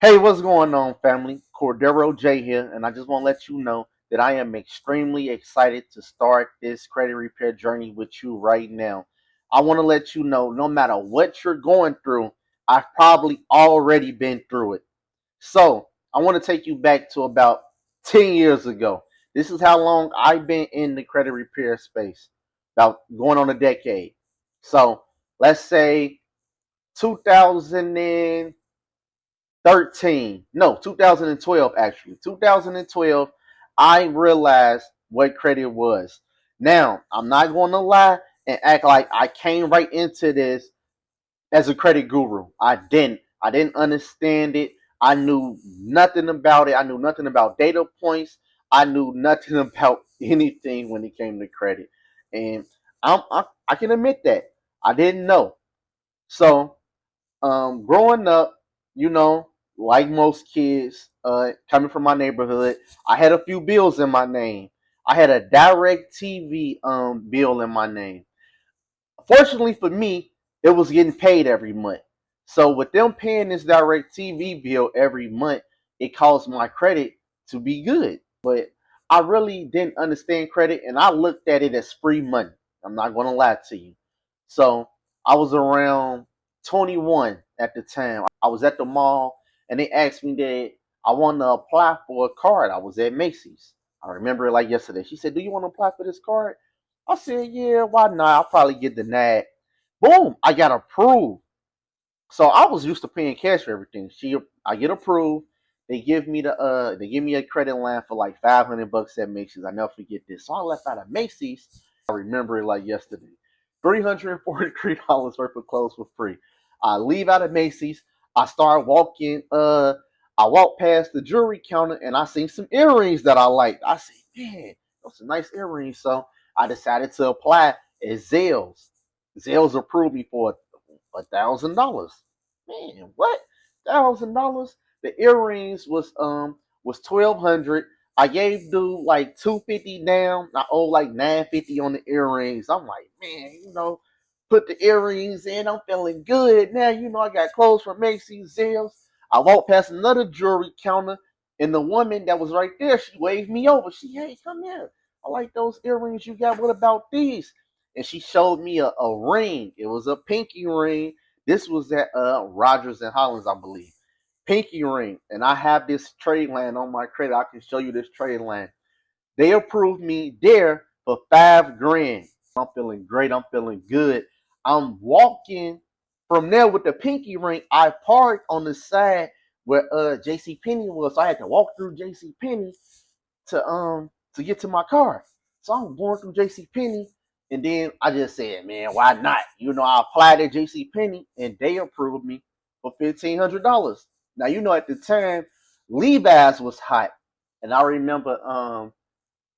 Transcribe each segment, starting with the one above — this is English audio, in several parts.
Hey, what's going on, family? Cordaro J here, and I just want to let you know that I am extremely excited to start this credit repair journey with you right now. I want to let you know no matter what you're going through, I've probably already been through it. So, I want to take you back to about 10 years ago. This is how long I've been in the credit repair space, about going on a decade. So, let's say 2000. 13 no 2012, actually 2012 I realized what credit was. Now I'm not going to lie and act like I came right into this as a credit guru. I didn't understand it. I knew nothing about it. I knew nothing about data points. I knew nothing about anything when it came to credit. And I can admit that I didn't know. So growing up, you know, like most kids, coming from my neighborhood, I had a few bills in my name. I had a direct TV bill in my name. Fortunately for me, it was getting paid every month. So with them paying this direct TV bill every month, it caused my credit to be good. But I really didn't understand credit and I looked at it as free money. I'm not gonna lie to you. So I was around 21 at the time. I was at the mall and they asked me that I wanted to apply for a card. I was at Macy's. I remember it like yesterday. She said, "Do you want to apply for this card?" I said, "Yeah, why not? I'll probably get denied." Boom, I got approved. So I was used to paying cash for everything. I get approved. They give me a credit line for like $500 at Macy's. I never forget this. So I left out of Macy's. I remember it like yesterday. $343 worth of clothes for free. I leave out of Macy's. I start walking. I walk past the jewelry counter and I seen some earrings that I liked. I said, "Man, those are nice earrings." So I decided to apply at Zales. Zales approved me for $1,000. Man, what? $1,000? The earrings was 1,200. I gave dude like 250 down. I owe like 950 on the earrings. I'm like, man, put the earrings in. I'm feeling good now. I got clothes from Macy's, Zales. I walked past another jewelry counter, and the woman that was right there, she waved me over. Hey, come here. I like those earrings you got. What about these? And she showed me a ring. It was a pinky ring. This was at Rogers and Hollins, I believe. Pinky ring. And I have this trade line on my credit. I can show you this trade line. They approved me there for 5 grand. I'm feeling great. I'm feeling good. I'm walking from there with the pinky ring. I parked on the side where JC Penney was. So I had to walk through JC Penney to get to my car. So I'm going through JC Penney, and then I just said, "Man, why not?" I applied at JC Penney and they approved me for $1,500. Now at the time Levi's was hot. And I remember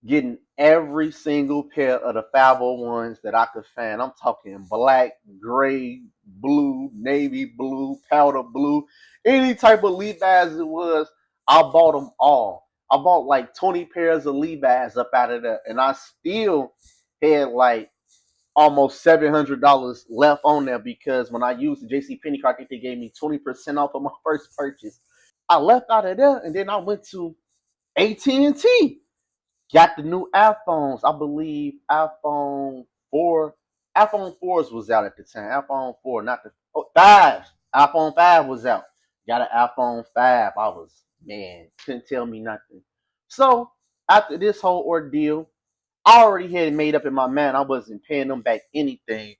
getting every single pair of the 501s that I could find. I'm talking black, gray, blue, navy blue, powder blue, any type of Levi's it was. I bought them all. I bought like 20 pairs of Levi's up out of there, and I still had like almost $700 left on there because when I used the JC Penney card, I think they gave me 20% off of my first purchase. I left out of there, and then I went to AT&T. Got the new iPhones. I believe iPhone 4. iPhone 4s was out at the time. iPhone 4, not the 5. iPhone 5 was out. Got an iPhone 5. I was, man, couldn't tell me nothing. So, after this whole ordeal, I already had it made up in my mind. I wasn't paying them back anything.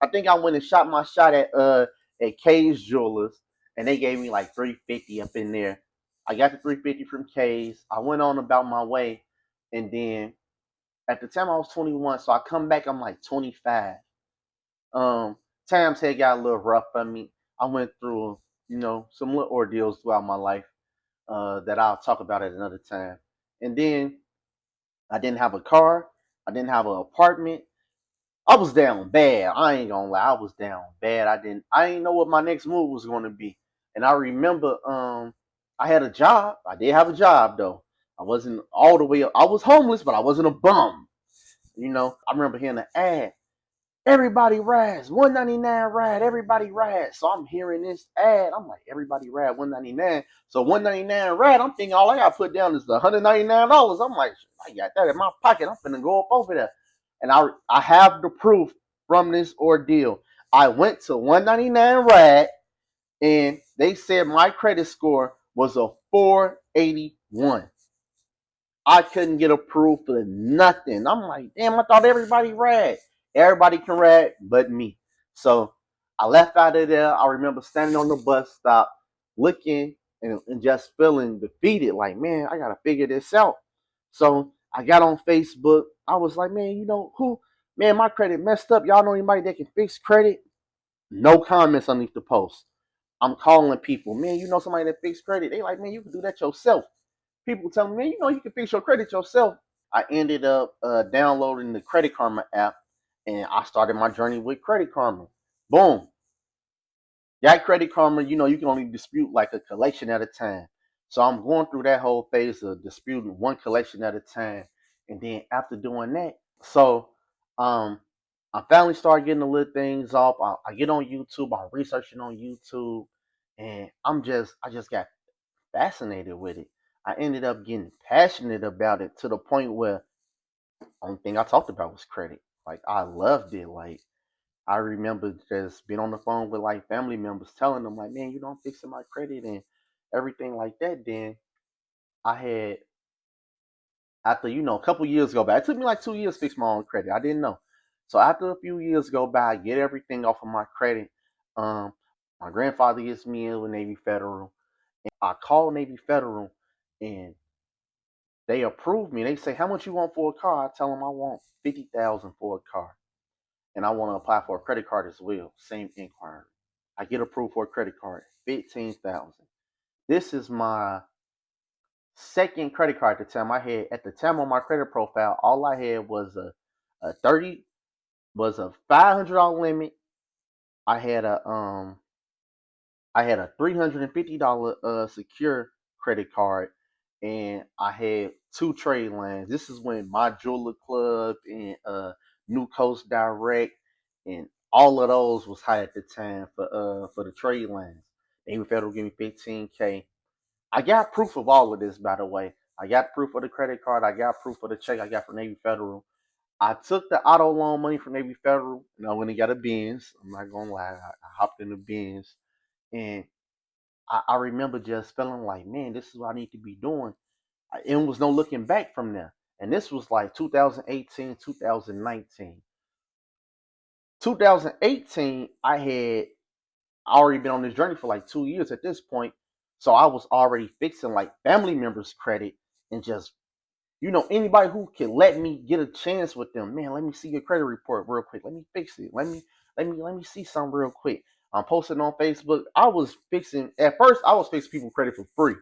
I think I went and shot my shot at K's Jewelers, and they gave me like 350 up in there. I got the 350 from K's. I went on about my way, and then at the time I was 21, so I come back. I'm like 25. Um, Times had got a little rough for me. I went through some little ordeals throughout my life that I'll talk about at another time. And then I didn't have a car. I didn't have an apartment. I was down bad. I ain't gonna lie. I was down bad. I didn't know what my next move was gonna be. And I remember I had a job. I did have a job though. I wasn't all the way up. I was homeless, but I wasn't a bum. I remember hearing an ad. Everybody rides, 199 ride, everybody rides. So I'm hearing this ad. I'm like, everybody ride 199. So 199 ride, I'm thinking all I gotta put down is the $199. I'm like, I got that in my pocket. I'm finna go up over there. And I have the proof from this ordeal. I went to 199 ride and they said my credit score was a 481. I couldn't get approved for nothing. I'm like, damn, I thought everybody read. Everybody can read but me. So I left out of there. I remember standing on the bus stop, looking and just feeling defeated. Like, man, I gotta figure this out. So I got on Facebook. I was like, man, you know who? Man, my credit messed up. Y'all know anybody that can fix credit? No comments underneath the post. I'm calling people, man, you know somebody that fix credit? They like, man, you can do that yourself. People tell me, man, you know you can fix your credit yourself. I ended up downloading the Credit Karma app, and I started my journey with Credit Karma. Boom. That Credit Karma, you know, you can only dispute like a collection at a time. So I'm going through that whole phase of disputing one collection at a time. And then after doing that, so um I finally started getting the little things off. I get on YouTube, I'm researching on YouTube, and I just got fascinated with it. I ended up getting passionate about it to the point where only thing I talked about was credit. Like I loved it. Like I remember just being on the phone with like family members telling them like, man, you know, I'm fixing my credit and everything like that. Then I had after, you know, a couple years go by. It took me like 2 years to fix my own credit. I didn't know. So after a few years go by, I get everything off of my credit. Um my grandfather gets me in with Navy Federal. I call Navy Federal and they approve me. They say, how much you want for a car? I tell them I want 50,000 for a car. And I want to apply for a credit card as well. Same inquiry. I get approved for a credit card, 15,000. This is my second credit card at the time. I had at the time on my credit profile, all I had was a 30 was a $500 limit. I had a $350 secure credit card, and I had two trade lines. This is when my Jeweler Club and New Coast Direct and all of those was high at the time for the trade lines. Navy Federal gave me 15K. I got proof of all of this, by the way. I got proof of the credit card. I got proof of the check I got from Navy Federal. I took the auto loan money from Navy Federal, and I went and got a Benz. I'm not gonna lie, I hopped in the Benz, and I remember just feeling like, man, this is what I need to be doing. And it was no looking back from there. And this was like 2018, 2019. 2018, I had already been on this journey for like 2 years at this point. So I was already fixing like family members' credit and just, you know, anybody who can let me get a chance with them, man, let me see your credit report real quick. Let me fix it. Let me see something real quick. I'm posting on Facebook. I was fixing at first I was fixing people credit for free.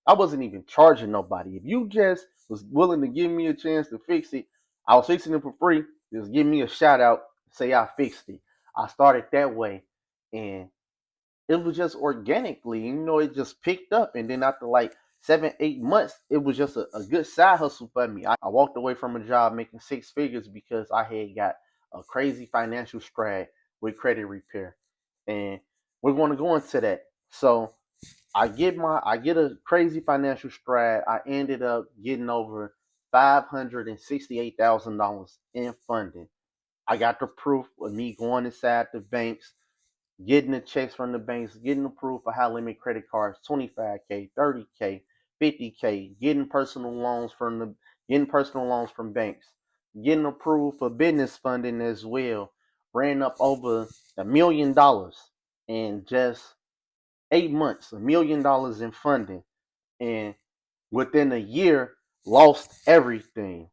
I wasn't even charging nobody. If you just was willing to give me a chance to fix it, I was fixing it for free. Just give me a shout out, say I fixed it. I started that way, and it was just organically, you know, it just picked up. And then after like 7, 8 months, it was just a good side hustle for me. I walked away from a job making 6 figures because I had got a crazy financial stride with credit repair. And we're going to go into that. So I get a crazy financial stride. I ended up getting over $568,000 in funding. I got the proof of me going inside the banks, getting the checks from the banks, getting approved for high limit credit cards, 25K, 30K, 50K, getting personal loans from banks, getting approved for business funding as well. Ran up over $1 million in just 8 months, $1 million in funding, and within a year lost everything.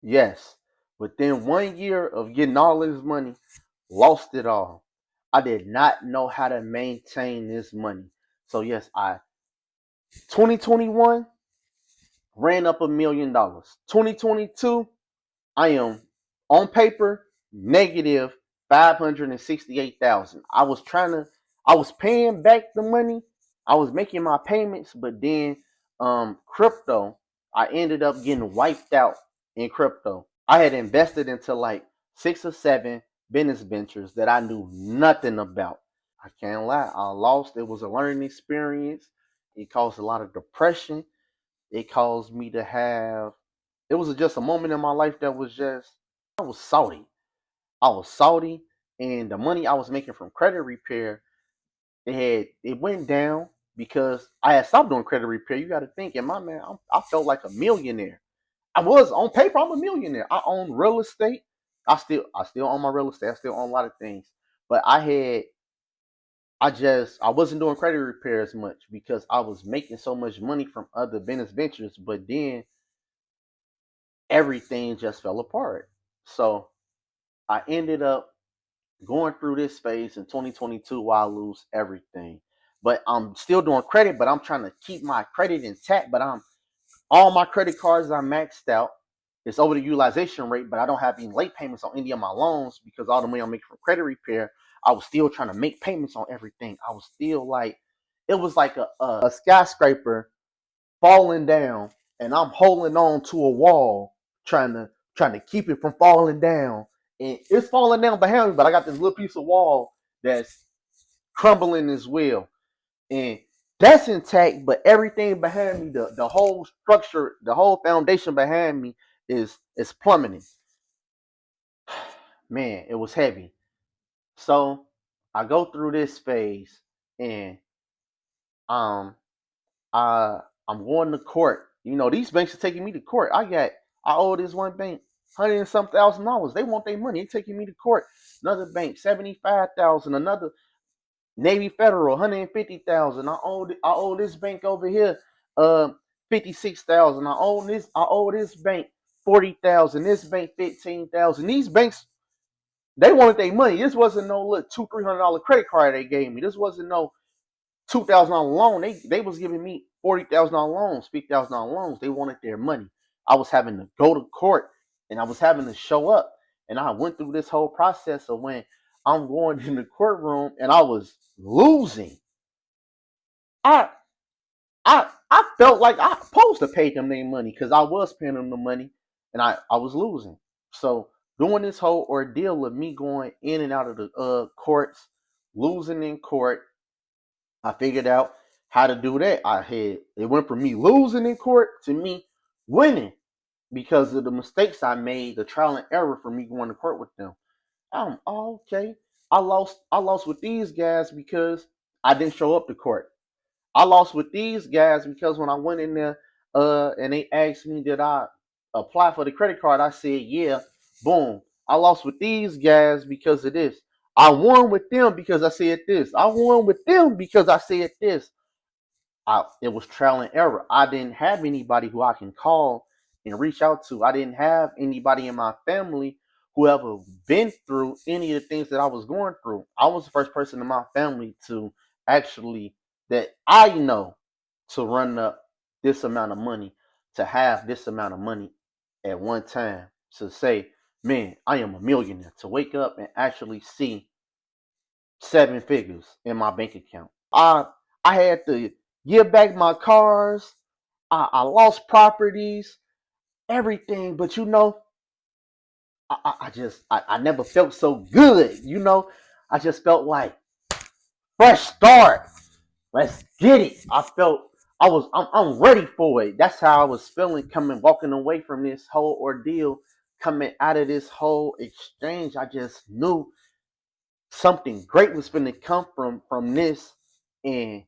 Yes, within 1 year of getting all this money, lost it all. I did not know how to maintain this money. So yes, I 2021 ran up $1 million. 2022, I am on paper negative 568,000. I was paying back the money. I was making my payments, but then crypto, I ended up getting wiped out in crypto. I had invested into like 6 or 7 business ventures that I knew nothing about. I can't lie. I lost. It was a learning experience. It caused a lot of depression. It caused me to have. It was just a moment in my life that was just. I was salty. I was salty, and the money I was making from credit repair, it went down because I had stopped doing credit repair. You got to think, in my man, I felt like a millionaire. I was on paper. I'm a millionaire. I own real estate. I still own my real estate. I still own a lot of things. But I wasn't doing credit repair as much because I was making so much money from other business ventures. But then everything just fell apart. So I ended up going through this phase in 2022 while I lose everything. But I'm still doing credit, but I'm trying to keep my credit intact. But I'm all my credit cards are maxed out. It's over the utilization rate, but I don't have any late payments on any of my loans because all the money I'm making from credit repair, I was still trying to make payments on everything. I was still like, it was like a skyscraper falling down, and I'm holding on to a wall, trying to keep it from falling down. And it's falling down behind me, but I got this little piece of wall that's crumbling as well. And that's intact, but everything behind me, the whole structure, the whole foundation behind me is plummeting. Man, it was heavy. So I go through this phase, and um I'm going to court. These banks are taking me to court. I owe this one bank hundred and some $1,000. They want their money. They're taking me to court. Another bank, 75,000. Another Navy Federal, 150,000. I owe this bank over here, 56,000. I owe this bank 40,000. This bank 15,000. These banks, they wanted their money. This wasn't no look $200-300 credit card they gave me. This wasn't no $2,000 loan. They was giving me $40,000 loans, $50,000 loans. They wanted their money. I was having to go to court, and I was having to show up. And I went through this whole process of when I'm going in the courtroom and I was losing. I I felt like I supposed to pay them their money because I was paying them the money, and I was losing. So doing this whole ordeal of me going in and out of the courts, losing in court, I figured out how to do that. It went from me losing in court to me winning because of the mistakes I made, the trial and error for me going to court with them. Okay. I lost with these guys because I didn't show up to court. I lost with these guys because when I went in there, and they asked me did I apply for the credit card, I said yeah. Boom. I lost with these guys because of this. I won with them because I said this. I won with them because I said this. It was trial and error. I didn't have anybody who I can call and reach out to. I didn't have anybody in my family who ever been through any of the things that I was going through. I was the first person in my family to actually that I know to run up this amount of money, to have this amount of money at one time, to say, man, I am a millionaire, to wake up and actually see 7 figures in my bank account. I had to give back my cars. I lost properties, everything. But I never felt so good. I just felt like fresh start. Let's get it. I'm ready for it. That's how I was feeling walking away from this whole ordeal, coming out of this whole exchange. I just knew something great was going to come from this, and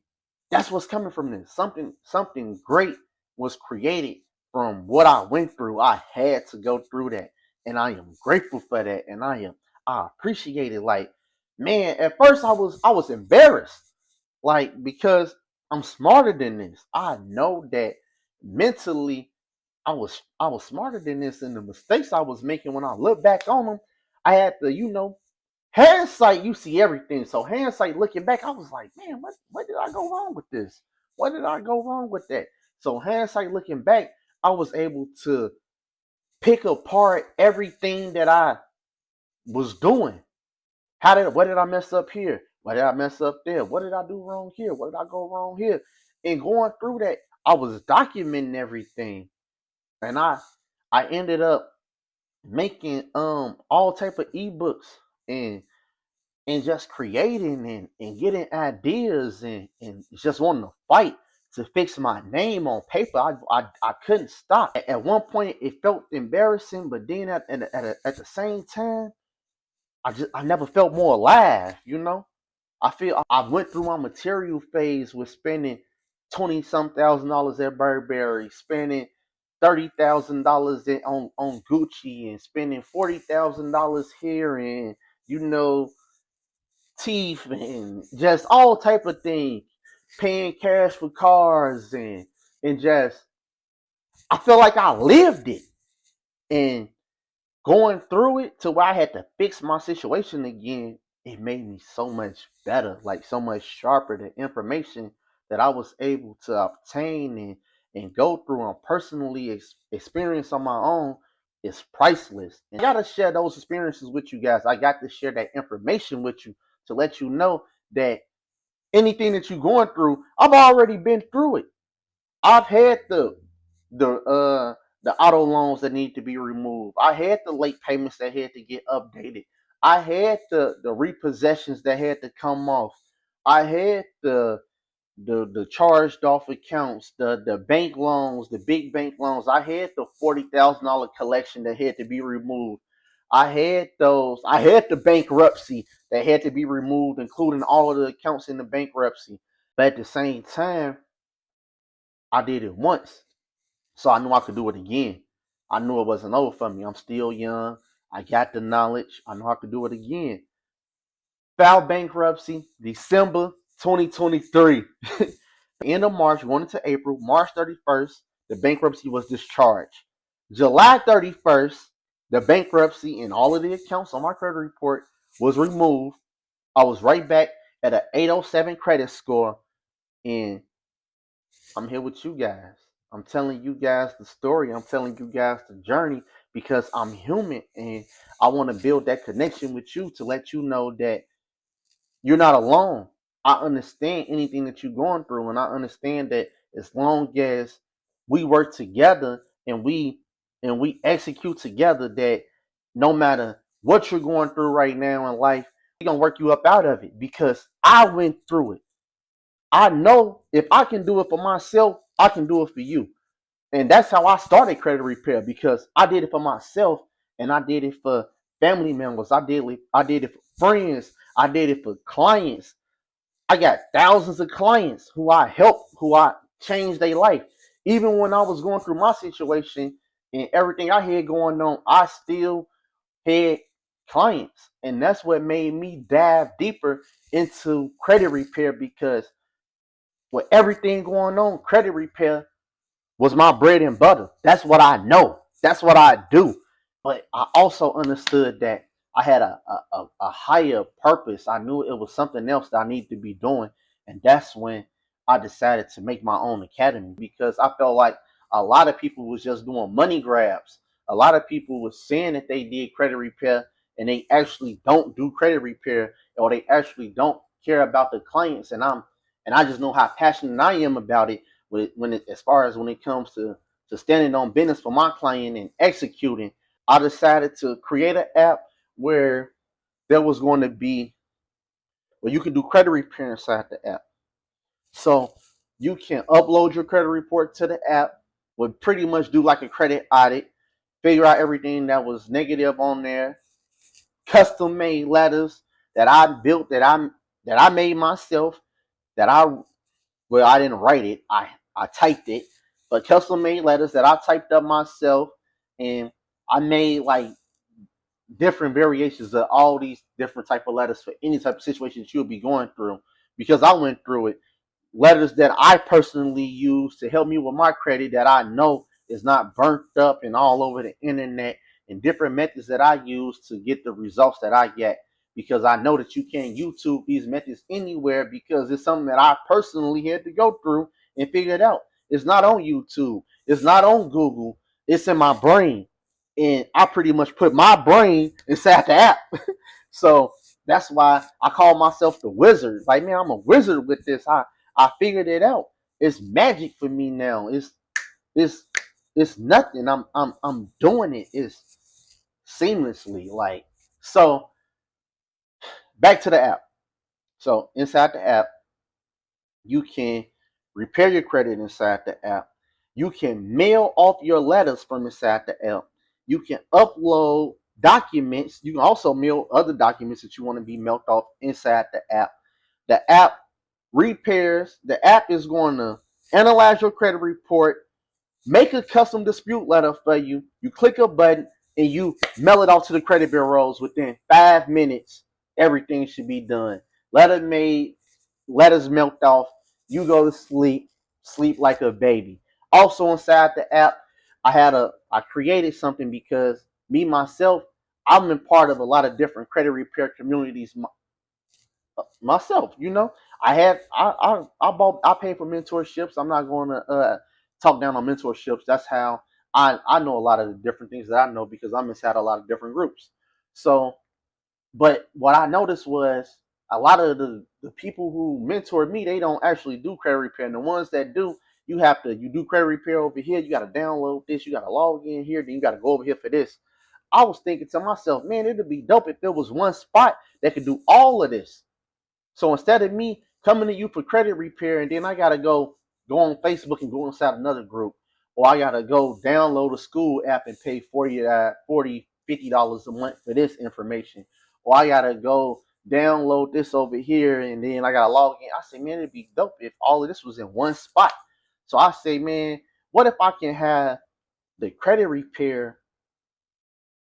that's what's coming from this. Something great was created from what I went through. I had to go through that, and I am grateful for that, and I appreciate it. Like, man, at first I was embarrassed, like, because I'm smarter than this. I know that mentally I was smarter than this, and the mistakes I was making when I look back on them, I had to, hindsight, you see everything. So hindsight, looking back, I was like, man, what did I go wrong with this? What did I go wrong with that? So hindsight, looking back, I was able to pick apart everything that I was doing. What did I mess up here? What did I mess up there? What did I do wrong here? What did I go wrong here? And going through that, I was documenting everything, and I ended up making all type of ebooks and just creating and getting ideas and just wanting to fight to fix my name on paper. I couldn't stop. At one point, it felt embarrassing, but then at the same time, I never felt more alive. You know, I feel I went through my material phase with spending 20 some thousand dollars at Burberry, spending $30,000 on Gucci, and spending $40,000 here, and you know, teeth and just all type of things, paying cash for cars and just I feel like I lived it and going through it to where I had to fix my situation again. It made me so much better, like so much sharper. The information that I was able to obtain and go through and personally experience on my own is priceless. And I gotta share those experiences with you guys. I got to share that information with you to let you know that anything that you're going through, I've already been through it. I've had the auto loans that need to be removed. I had the late payments that had to get updated. I had the repossessions that had to come off. I had the charged off accounts, the bank loans, the big bank loans. I had the $40,000 collection that had to be removed. I had those. I had the bankruptcy that had to be removed, including all of the accounts in the bankruptcy. But at the same time, I did it once, so I knew I could do it again. I knew it wasn't over for me. I'm still young. I got the knowledge. I know I could do it again. Filed bankruptcy, December 2023. End of March, going into April, March 31st, the bankruptcy was discharged. July 31st, the bankruptcy and all of the accounts on my credit report was removed. I was right back at an 807 credit score, and I'm here with you guys. I'm telling you guys the story. I'm telling you guys the journey because I'm human and I want to build that connection with you to let you know that you're not alone. I understand anything that you're going through, and I understand that as long as we work together and we execute together, that no matter what you're going through right now in life, we're gonna work you up out of it because I went through it. I know if I can do it for myself, I can do it for you. And that's how I started credit repair because I did it for myself and I did it for family members. I did it for friends. I did it for clients. I got thousands of clients who I helped, who I changed their life. Even when I was going through my situation and everything I had going on, I still had clients. And that's what made me dive deeper into credit repair because with everything going on, credit repair was my bread and butter. That's what I know. That's what I do. But I also understood that I had a higher purpose. I knew it was something else that I needed to be doing. And that's when I decided to make my own academy because I felt like a lot of people was just doing money grabs. A lot of people was saying that they did credit repair and they actually don't do credit repair or they actually don't care about the clients. And I just know how passionate I am about it as far as when it comes to standing on business for my client and executing. I decided to create an app where there was going to be where you can do credit repair inside the app. So you can upload your credit report to the app, would pretty much do like a credit audit, figure out everything that was negative on there, custom made letters that I built that I made myself that I didn't write it. I typed it, but custom made letters that I typed up myself, and I made like different variations of all these different type of letters for any type of situation that you'll be going through because I went through it. Letters that I personally use to help me with my credit that I know is not burnt up and all over the internet, and different methods that I use to get the results that I get because I know that you can't YouTube these methods anywhere because it's something that I personally had to go through and figure it out. It's not on YouTube. It's not on Google. It's in my brain. And I pretty much put my brain inside the app. So that's why I call myself the wizard. Like, man, I'm a wizard with this. I figured it out. It's magic for me now. It's it's nothing. I'm doing it. seamlessly. Like, so back to the app. So inside the app, you can repair your credit inside the app. You can mail off your letters from inside the app. You can upload documents. You can also mail other documents that you want to be mailed off inside the app. The app repairs. The app is going to analyze your credit report, make a custom dispute letter for you. You click a button and you mail it off to the credit bureaus within 5 minutes. Everything should be done. Letter made, letters mailed off. You go to sleep, sleep like a baby. Also inside the app, I created something because me myself, I'm in part of a lot of different credit repair communities myself. I paid for mentorships. I'm not going to talk down on mentorships. That's how I know a lot of the different things that I know because I'm inside a lot of different groups. So, but what I noticed was a lot of the people who mentored me, they don't actually do credit repair. And the ones that do, you do credit repair over here. You got to download this. You got to log in here. Then you got to go over here for this. I was thinking to myself, man, it'd be dope if there was one spot that could do all of this. So instead of me coming to you for credit repair and then I gotta go on Facebook and go inside another group, or I gotta go download a school app and pay 40 $50 a month for this information, or I gotta go download this over here and then I gotta log in. I say, man, it'd be dope if all of this was in one spot. So I say, man, what if I can have the credit repair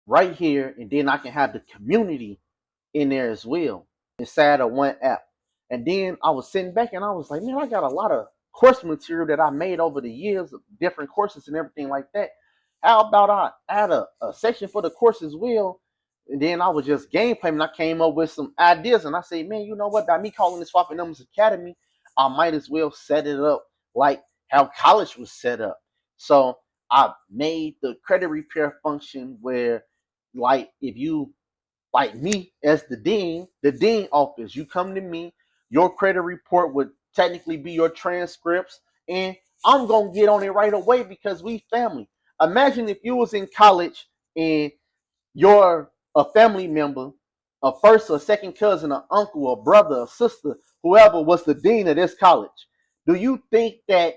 right here and then I can have the community in there as well inside of one app. And then I was sitting back and I was like, man, I got a lot of course material that I made over the years of different courses and everything like that. How about I add a section for the course as well? And then I was just game playing. I came up with some ideas and I say, man, you know what? By me calling this Swapping Numbers Academy, I might as well set it up like how college was set up. So I made the credit repair function where, like, if you like me as the dean office, you come to me, your credit report would technically be your transcripts, and I'm gonna get on it right away because we family. Imagine if you was in college and you're a family member, a first or second cousin, an uncle, a brother, a sister, whoever was the dean of this college. Do you think that,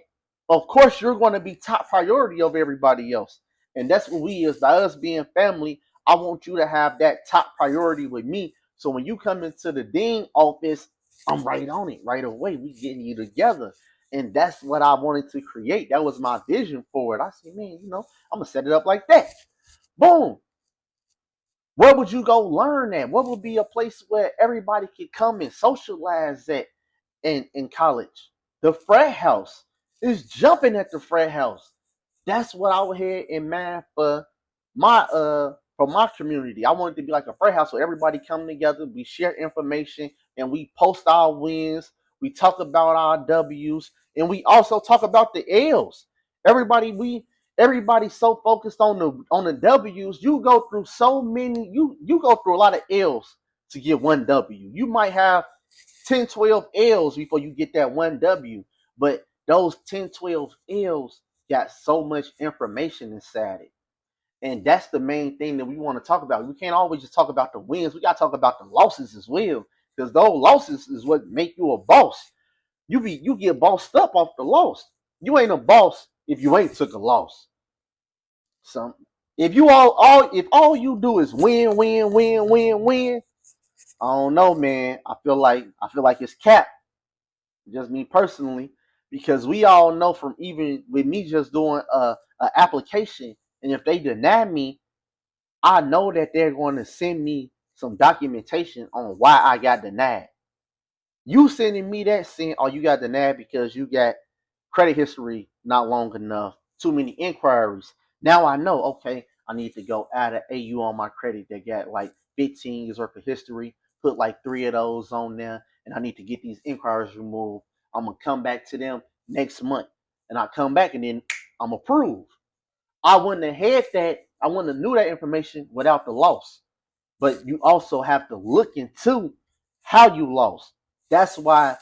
of course, you're going to be top priority over everybody else? And that's what we is. By us being family, I want you to have that top priority with me. So when you come into the dean office, I'm right on it right away. We getting you together. And that's what I wanted to create. That was my vision for it. I said, man, I'm going to set it up like that. Boom. Where would you go learn at? What would be a place where everybody could come and socialize at in college? The frat house is jumping at the frat house. That's what I would had in mind for my community. I wanted to be like a frat house where everybody come together, we share information, and we post our wins. We talk about our W's, and we also talk about the L's. Everybody we Everybody's so focused on the W's. You go through so many. You go through a lot of L's to get one W. You might have 10, 12 L's before you get that one W. But those 10, 12 L's got so much information inside it. And that's the main thing that we want to talk about. We can't always just talk about the wins. We got to talk about the losses as well. Because those losses is what make you a boss. You get bossed up off the loss. You ain't a boss if you ain't took a loss. So if you if all you do is win, win, win, win, win, I don't know, man. I feel like it's capped. Just me personally, because we all know from even with me just doing a application, and if they deny me, I know that they're going to send me some documentation on why I got denied. You sending me that saying, oh, you got denied because you got credit history not long enough, too many inquiries. Now I know, okay, I need to go add an AU on my credit that got like 15 years worth of history, put like 3 of those on there, and I need to get these inquiries removed. I'm going to come back to them next month. And I come back and then I'm approved. I wouldn't have had that. I wouldn't have knew that information without the loss. But you also have to look into how you lost. That's why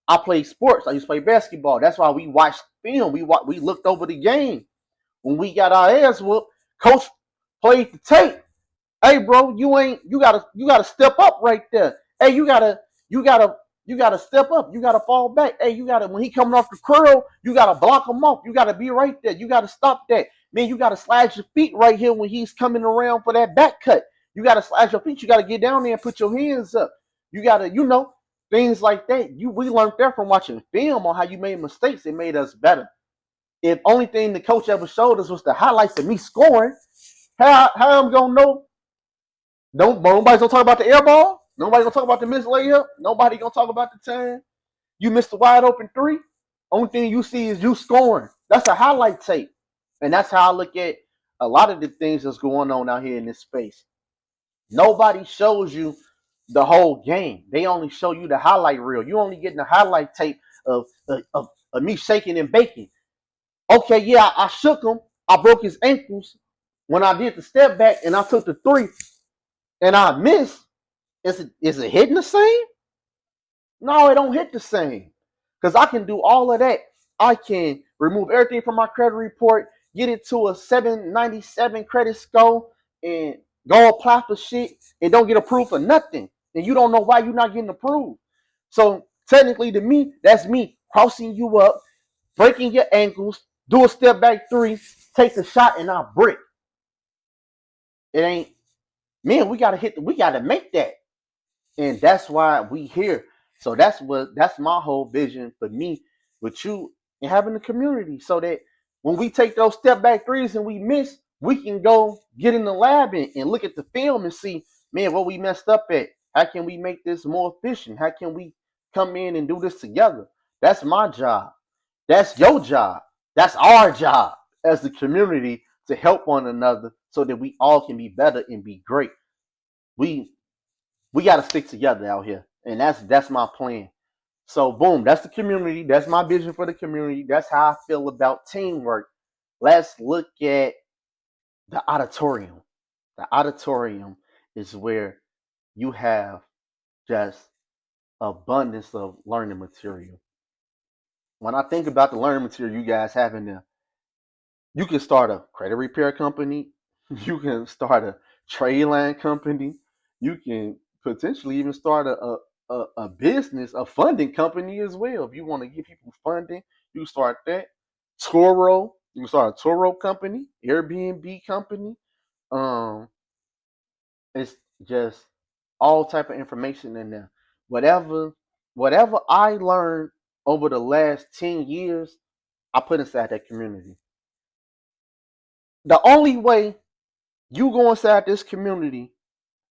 I play sports. I used to play basketball. That's why we watched film. We looked over the game. When we got our ass whooped, coach played the tape. Hey, bro, you gotta step up right there. Hey, you gotta you gotta step up. You gotta fall back. Hey, you gotta when he coming off the curl, you gotta block him off. You gotta be right there. You gotta stop that. Man, you gotta slash your feet right here when he's coming around for that back cut. You gotta slash your feet. You gotta get down there and put your hands up. You gotta, things like that. We learned that from watching film on how you made mistakes. It made us better. If only thing the coach ever showed us was the highlights of me scoring, how I'm gonna know? Nobody's gonna talk about the air ball. Nobody's gonna talk about the missed layup. Nobody gonna talk about the time you missed the wide open three. Only thing you see is you scoring. That's a highlight tape, and that's how I look at a lot of the things that's going on out here in this space. Nobody shows you the whole game. They only show you the highlight reel. You only getting the highlight tape of me shaking and baking. Okay, yeah, I shook him. I broke his ankles when I did the step back and I took the three and I missed. Is it hitting the same? No, it don't hit the same. Because I can do all of that. I can remove everything from my credit report, get it to a 797 credit score, and go apply for shit and don't get approved for nothing. And you don't know why you're not getting approved. So technically to me, that's me crossing you up, breaking your ankles, do a step back three, take the shot, and I brick. It ain't, man, we gotta make that. And that's why we here. So that's my whole vision for me with you and having the community, so that when we take those step back threes and we miss, we can go get in the lab and look at the film and see, man, what we messed up at. How can we make this more efficient? How can we come in and do this together? That's my job. That's your job. That's our job as the community to help one another so that we all can be better and be great. We we got to stick together out here, and that's my plan. So boom, that's the community. That's my vision for the community. That's how I feel about teamwork. Let's look at the auditorium. The auditorium is where you have just abundance of learning material. When I think about the learning material you guys have in there, you can start a credit repair company. You can start a trade line company. You can potentially even start a business, a funding company as well. If you want to give people funding, you can start that. Toro, you can start a Toro company, Airbnb company. Um, it's just all type of information in there. Whatever, whatever I learned over the last 10 years, I put inside that community. The only way you go inside this community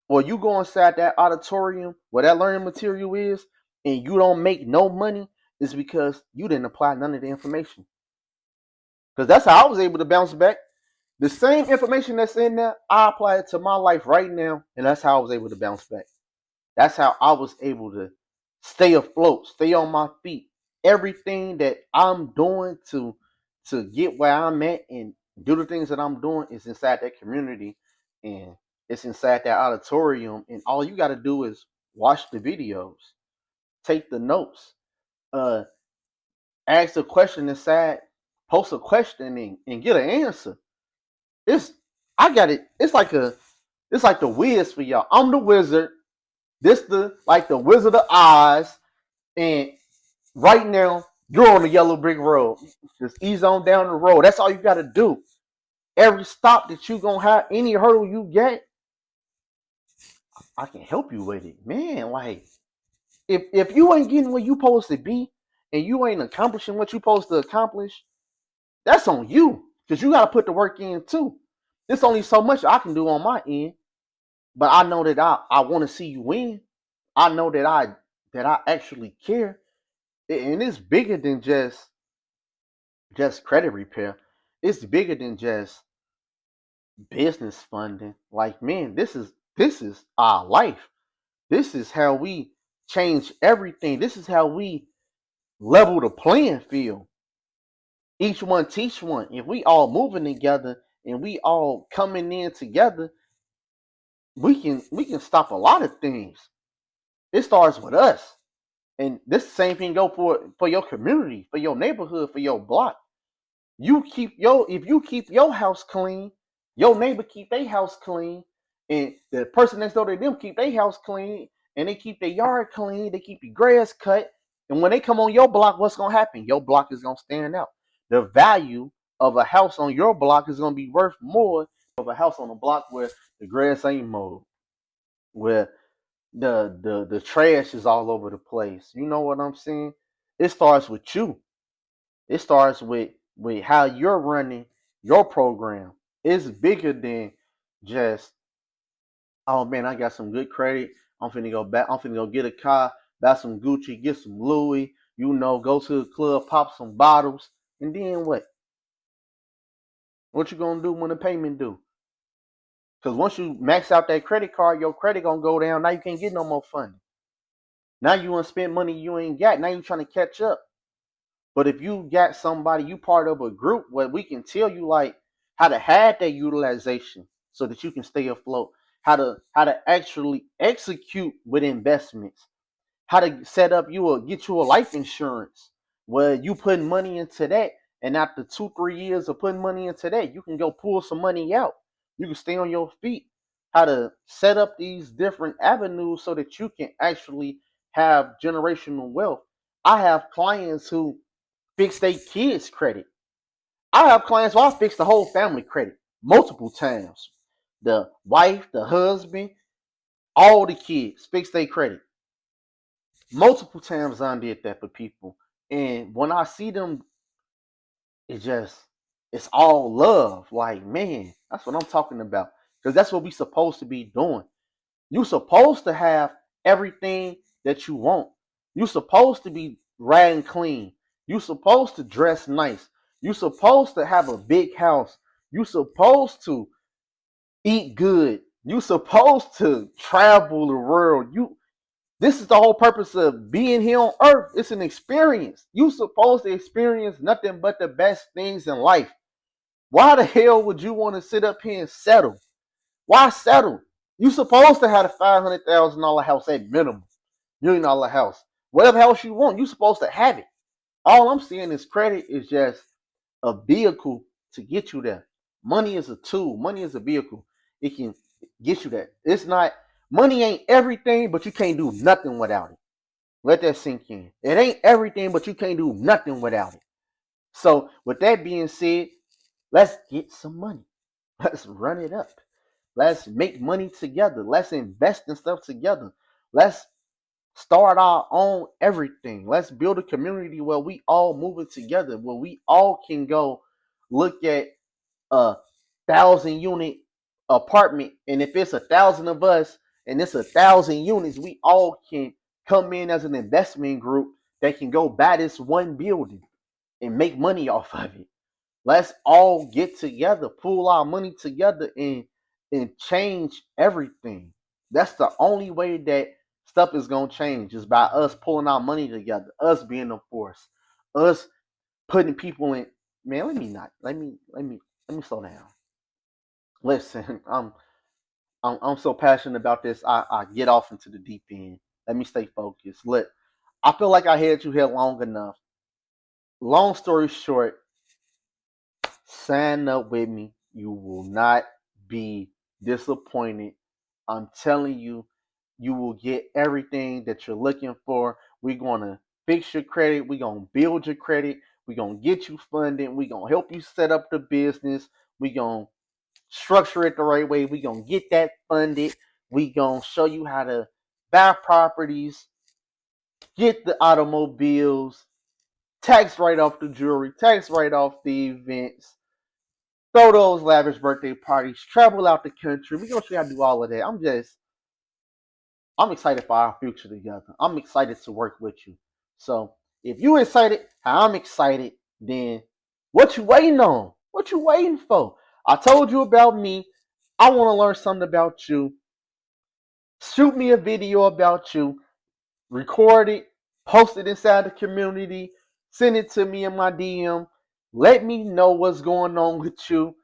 or you go inside that auditorium where that learning material is and you don't make no money is because you didn't apply none of the information. Because that's how I was able to bounce back. The same information that's in there, I apply it to my life right now, and that's how I was able to bounce back. That's how I was able to stay afloat, stay on my feet. Everything that I'm doing to get where I'm at and do the things that I'm doing is inside that community, and it's inside that auditorium. And all you got to do is watch the videos, take the notes, uh, ask a question inside, post a question and get an answer. It's I got it. It's like the Wiz for y'all. I'm the wizard. This the Wizard of Oz, and right now you're on the yellow brick road. Just ease on down the road. That's all you got to do. Every stop that you gonna have, any hurdle you get, I can help you with it, man. Like if you ain't getting where you supposed to be, and you ain't accomplishing what you supposed to accomplish, that's on you. Because you got to put the work in too. There's only so much I can do on my end, but I know that I want to see you win. I know that I actually care, and it's bigger than just credit repair. It's bigger than just business funding. Like, man, this is our life. This is how we change everything. This is how we level the playing field. Each one teach one. If we all moving together and we all coming in together, we can stop a lot of things. It starts with us. And this same thing go for your community, for your neighborhood, for your block. If you keep your house clean, your neighbor keep their house clean, And the person next door to them keep their house clean and they keep their yard clean, they keep the grass cut. And when they come on your block, what's gonna happen? Your block is gonna stand out. The value of a house on your block is gonna be worth more of a house on a block where the grass ain't mowed, where the trash is all over the place. You know what I'm saying? It starts with you. It starts with how you're running your program. It's bigger than just, oh man, I got some good credit. I'm finna go back. I'm finna go get a car, buy some Gucci, get some Louis. You know, go to the club, pop some bottles, and then what? What you gonna do when the payment due? Because once you max out that credit card, your credit gonna go down. Now you can't get no more funding. Now you wanna spend money you ain't got. Now you trying to catch up. But if you got somebody, you part of a group where we can tell you like how to have that utilization so that you can stay afloat, how to actually execute with investments, how to set up get you a life insurance where you putting money into that, and after 2 3 years of putting money into that, you can go pull some money out. You can stay on your feet. How to set up these different avenues so that you can actually have generational wealth. I have clients who fix their kids' credit. I have clients where I fix the whole family credit multiple times. The wife, the husband, all the kids fix their credit. Multiple times I did that for people. And when I see them, it just, it's all love. Like, man, that's what I'm talking about. Because that's what we supposed to be doing. You supposed to have everything that you want. You supposed to be riding clean. You supposed to dress nice. You supposed to have a big house. You supposed to eat good. You supposed to travel the world. This is the whole purpose of being here on earth. It's an experience. You supposed to experience nothing but the best things in life. Why the hell would you want to sit up here and settle? Why settle? You supposed to have a $500,000 house at minimum, $1 million house. Whatever house you want, you supposed to have it. All I'm seeing is credit is just a vehicle to get you there. Money is a tool. Money is a vehicle. It can get you there. It's not, money ain't everything, but you can't do nothing without it. Let that sink in. It ain't everything, but you can't do nothing without it. So with that being said, let's get some money. Let's run it up. Let's make money together. Let's invest in stuff together. Let's start our own everything. Let's build a community where we all moving together, where we all can go look at a 1,000 unit apartment, and if it's 1,000 of us and it's 1,000 units, we all can come in as an investment group that can go buy this one building and make money off of it. Let's all get together, pool our money together, and change everything. That's the only way that stuff is gonna change is by us pulling our money together, us being a force, us putting people in. Man, let me slow down. Listen, I'm so passionate about this. I get off into the deep end. Let me stay focused. Look, I feel like I had you here long enough. Long story short, sign up with me. You will not be disappointed. I'm telling you, you will get everything that you're looking for. We're going to fix your credit. We're going to build your credit. We're going to get you funded. We're going to help you set up the business. We're going to structure it the right way. We're going to get that funded. We're going to show you how to buy properties, get the automobiles, tax write off the jewelry, tax write off the events, throw those lavish birthday parties, travel out the country. We're gonna show you how to do all of that. I'm excited for our future together. I'm excited to work with you. So if you excited, how I'm excited, then what you waiting on? What you waiting for? I told you about me. I want to learn something about you. Shoot me a video about you, record it, post it inside the community, send it to me in my DM. Let me know what's going on with you.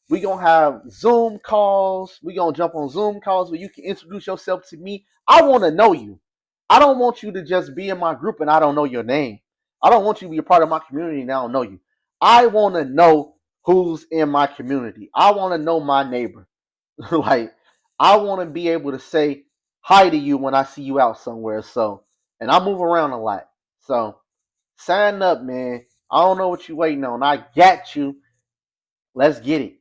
We gonna have Zoom calls. We gonna jump on Zoom calls where you can introduce yourself to me. I wanna know you. I don't want you to just be in my group and I don't know your name. I don't want you to be a part of my community and I don't know you. I wanna know who's in my community. I wanna know my neighbor. Like, I want to be able to say hi to you when I see you out somewhere. So, and I move around a lot. So, sign up, man. I don't know what you waiting on. I got you. Let's get it.